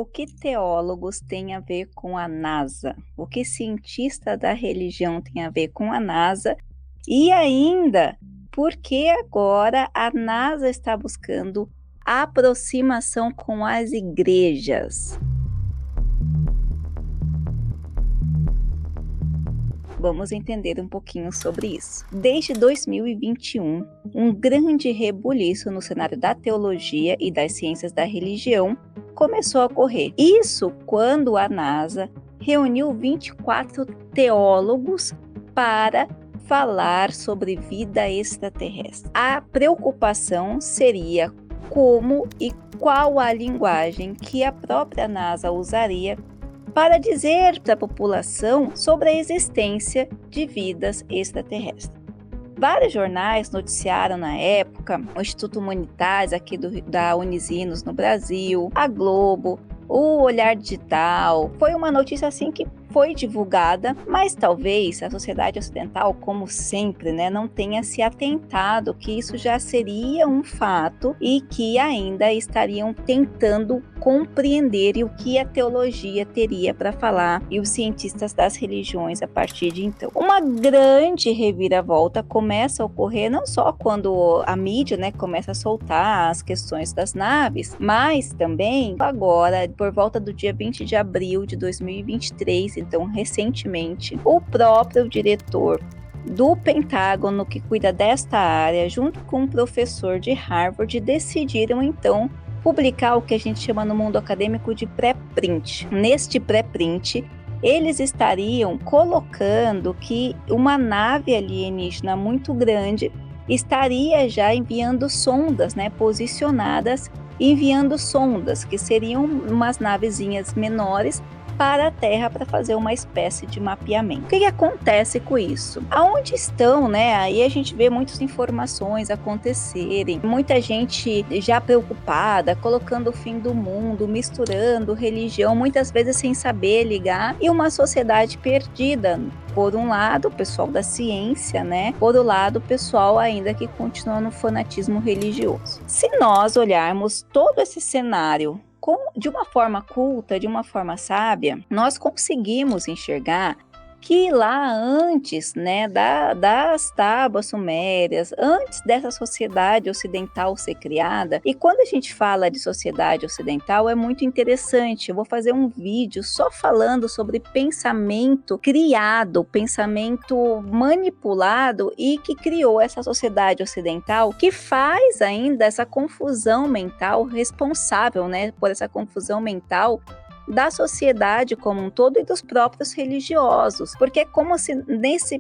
O que teólogos têm a ver com a NASA? O que cientista da religião tem a ver com a NASA? E ainda, por que agora a NASA está buscando aproximação com as igrejas? Vamos entender um pouquinho sobre isso. Desde 2021, um grande rebuliço no cenário da teologia e das ciências da religião começou a ocorrer. Isso quando a NASA reuniu 24 teólogos para falar sobre vida extraterrestre. A preocupação seria como e qual a linguagem que a própria NASA usaria para dizer para a população sobre a existência de vidas extraterrestres. Vários jornais noticiaram na época, o Instituto Humanitários aqui da Unisinos no Brasil, a Globo, o Olhar Digital. Foi uma notícia assim que foi divulgada, mas talvez a sociedade ocidental, como sempre, não tenha se atentado que isso já seria um fato e que ainda estariam tentando compreender o que a teologia teria para falar e os cientistas das religiões a partir de então. Uma grande reviravolta começa a ocorrer não só quando a mídia começa a soltar as questões das naves, mas também agora, por volta do dia 20 de abril de 2023, então recentemente, o próprio diretor do Pentágono que cuida desta área, junto com um professor de Harvard, decidiram então publicar o que a gente chama no mundo acadêmico de pré-print. Neste pré-print, eles estariam colocando que uma nave alienígena muito grande estaria já enviando sondas, posicionadas, enviando sondas, que seriam umas navezinhas menores, para a Terra para fazer uma espécie de mapeamento. O que acontece com isso? Aonde estão, Aí a gente vê muitas informações acontecerem, muita gente já preocupada, colocando o fim do mundo, misturando religião, muitas vezes sem saber ligar, e uma sociedade perdida. Por um lado, o pessoal da ciência, Por outro lado, o pessoal ainda que continua no fanatismo religioso. Se nós olharmos todo esse cenário de uma forma culta, de uma forma sábia, nós conseguimos enxergar que lá antes, das tábuas sumérias, antes dessa sociedade ocidental ser criada, e quando a gente fala de sociedade ocidental é muito interessante, eu vou fazer um vídeo só falando sobre pensamento criado, pensamento manipulado e que criou essa sociedade ocidental, que faz ainda essa confusão mental, responsável, por essa confusão mental da sociedade como um todo e dos próprios religiosos, porque é como se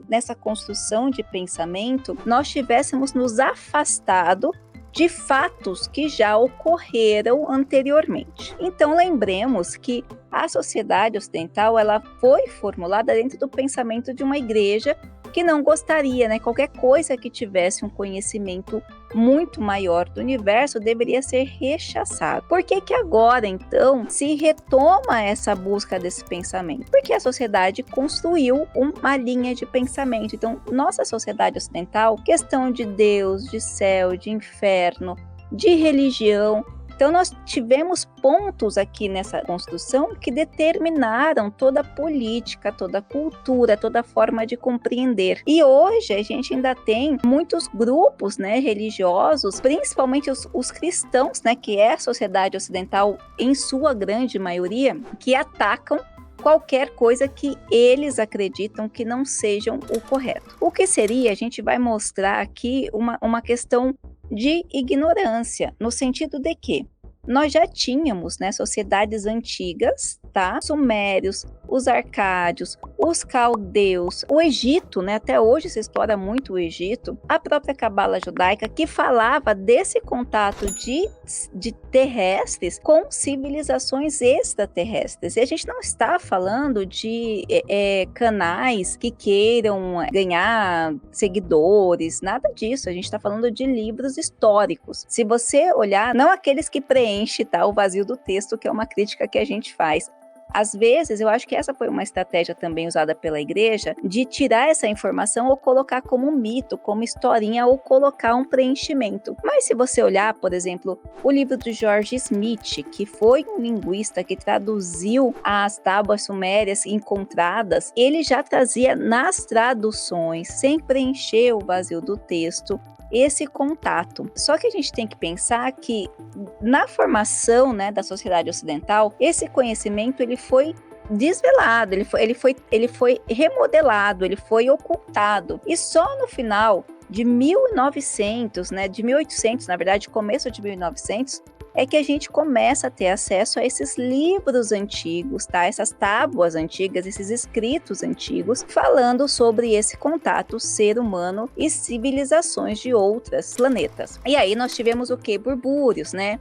nessa construção de pensamento nós tivéssemos nos afastado de fatos que já ocorreram anteriormente. Então lembremos que a sociedade ocidental ela foi formulada dentro do pensamento de uma igreja que não gostaria, qualquer coisa que tivesse um conhecimento muito maior do universo deveria ser rechaçado. Por que agora, então, se retoma essa busca desse pensamento? Porque a sociedade construiu uma linha de pensamento. Então, nossa sociedade ocidental, questão de Deus, de céu, de inferno, de religião. Então, nós tivemos pontos aqui nessa construção que determinaram toda a política, toda a cultura, toda a forma de compreender. E hoje a gente ainda tem muitos grupos religiosos, principalmente os cristãos, que é a sociedade ocidental em sua grande maioria, que atacam qualquer coisa que eles acreditam que não sejam o correto. O que seria, a gente vai mostrar aqui uma questão de ignorância, no sentido de que nós já tínhamos sociedades antigas, sumérios, os arcádios, os caldeus, o Egito, até hoje se explora muito o Egito, a própria cabala judaica que falava desse contato de terrestres com civilizações extraterrestres. E a gente não está falando de canais que queiram ganhar seguidores, nada disso. A gente está falando de livros históricos. Se você olhar, não aqueles que preenchem o vazio do texto, que é uma crítica que a gente faz, Às vezes, eu acho que essa foi uma estratégia também usada pela igreja de tirar essa informação ou colocar como mito, como historinha ou colocar um preenchimento. Mas se você olhar, por exemplo, o livro do George Smith, que foi um linguista que traduziu as tábuas sumérias encontradas, ele já trazia nas traduções, sem preencher o vazio do texto, esse contato. Só que a gente tem que pensar que na formação, né, da sociedade ocidental, esse conhecimento ele foi desvelado, ele foi remodelado, ele foi ocultado. E só no final de 1900, né, de 1800, na verdade, começo de 1900, é que a gente começa a ter acesso a esses livros antigos, tá? Essas tábuas antigas, esses escritos antigos, falando sobre esse contato ser humano e civilizações de outros planetas. E aí nós tivemos o quê? Burbúrios, né?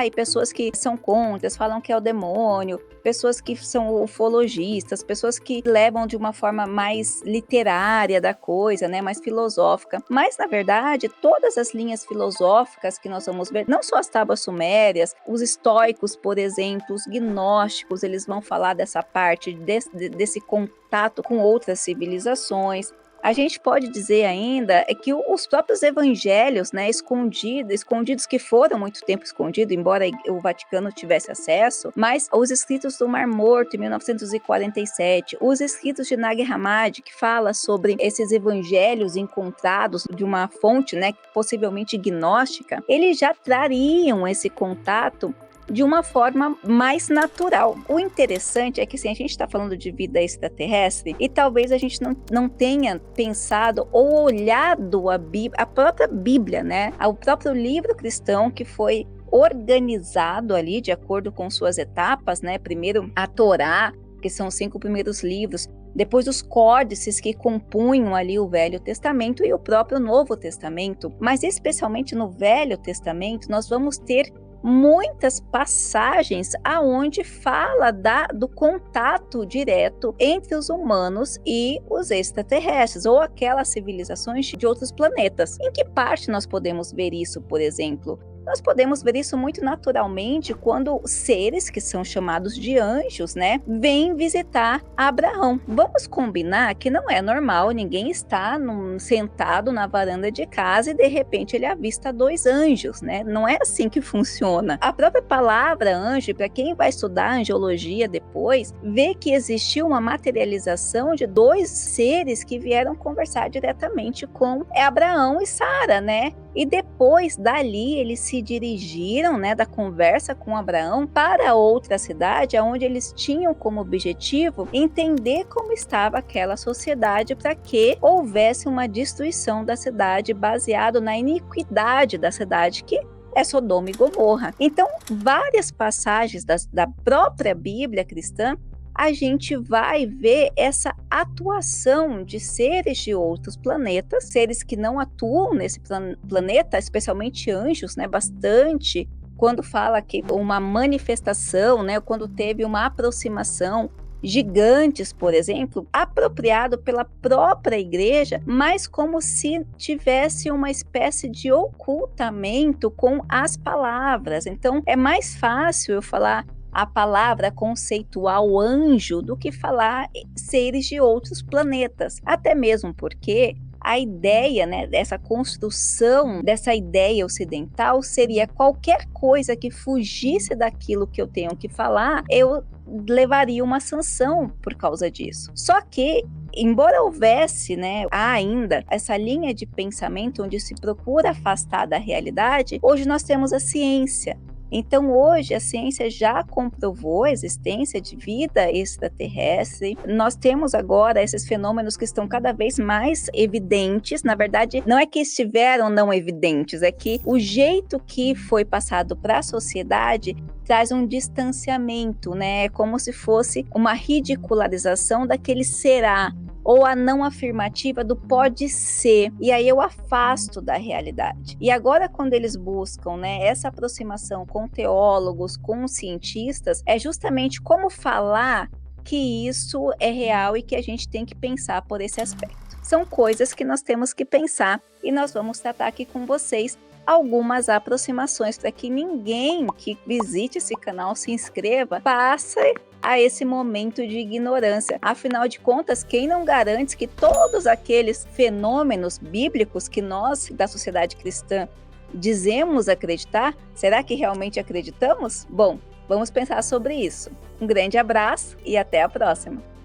E pessoas que são contra, falam que é o demônio, pessoas que são ufologistas, pessoas que levam de uma forma mais literária da coisa, né, mais filosófica. Mas, na verdade, todas as linhas filosóficas que nós vamos ver, não só as tábuas sumérias, os estoicos, por exemplo, os gnósticos, eles vão falar dessa parte, desse contato com outras civilizações. A gente pode dizer ainda que os próprios evangelhos, né, escondidos que foram muito tempo escondidos, embora o Vaticano tivesse acesso, mas os escritos do Mar Morto, em 1947, os escritos de Nag Hammadi, que fala sobre esses evangelhos encontrados de uma fonte, né, possivelmente gnóstica, eles já trariam esse contato de uma forma mais natural. O interessante é que assim, a gente está falando de vida extraterrestre e talvez a gente não tenha pensado ou olhado a própria Bíblia, né? O próprio livro cristão que foi organizado ali de acordo com suas etapas, né? Primeiro a Torá, que são os 5 primeiros livros, depois os códices que compunham ali o Velho Testamento e o próprio Novo Testamento. Mas especialmente no Velho Testamento nós vamos ter muitas passagens aonde fala do contato direto entre os humanos e os extraterrestres ou aquelas civilizações de outros planetas. Em que parte nós podemos ver isso, por exemplo? Nós podemos ver isso muito naturalmente quando seres que são chamados de anjos, né, vêm visitar Abraão. Vamos combinar que não é normal ninguém estar sentado na varanda de casa e de repente ele avista 2 anjos, né? Não é assim que funciona. A própria palavra anjo, para quem vai estudar angiologia depois, vê que existiu uma materialização de 2 seres que vieram conversar diretamente com Abraão e Sara, né? E depois dali eles se dirigiram, né, da conversa com Abraão para outra cidade, onde eles tinham como objetivo entender como estava aquela sociedade para que houvesse uma destruição da cidade baseado na iniquidade da cidade que é Sodoma e Gomorra. Então, várias passagens da própria Bíblia cristã a gente vai ver essa atuação de seres de outros planetas, seres que não atuam nesse planeta, especialmente anjos, né, bastante, quando fala que uma manifestação, né, quando teve uma aproximação, gigantes, por exemplo, apropriado pela própria igreja, mas como se tivesse uma espécie de ocultamento com as palavras. Então, é mais fácil eu falar a palavra conceitual anjo do que falar seres de outros planetas, até mesmo porque a ideia, né, dessa construção, dessa ideia ocidental seria qualquer coisa que fugisse daquilo que eu tenho que falar, eu levaria uma sanção por causa disso. Só que, embora houvesse, né, há ainda essa linha de pensamento onde se procura afastar da realidade, hoje nós temos a ciência. Então, hoje, a ciência já comprovou a existência de vida extraterrestre. Nós temos agora esses fenômenos que estão cada vez mais evidentes. Na verdade, não é que estiveram não evidentes, é que o jeito que foi passado para a sociedade traz um distanciamento, né? É como se fosse uma ridicularização daquele será, ou a não afirmativa do pode ser, e aí eu afasto da realidade. E agora, quando eles buscam, né, essa aproximação com teólogos, com cientistas, é justamente como falar que isso é real e que a gente tem que pensar por esse aspecto. São coisas que nós temos que pensar e nós vamos tratar aqui com vocês algumas aproximações para que ninguém que visite esse canal se inscreva passe a esse momento de ignorância. Afinal de contas, quem não garante que todos aqueles fenômenos bíblicos que nós, da sociedade cristã, dizemos acreditar, será que realmente acreditamos? Bom, vamos pensar sobre isso. Um grande abraço e até a próxima!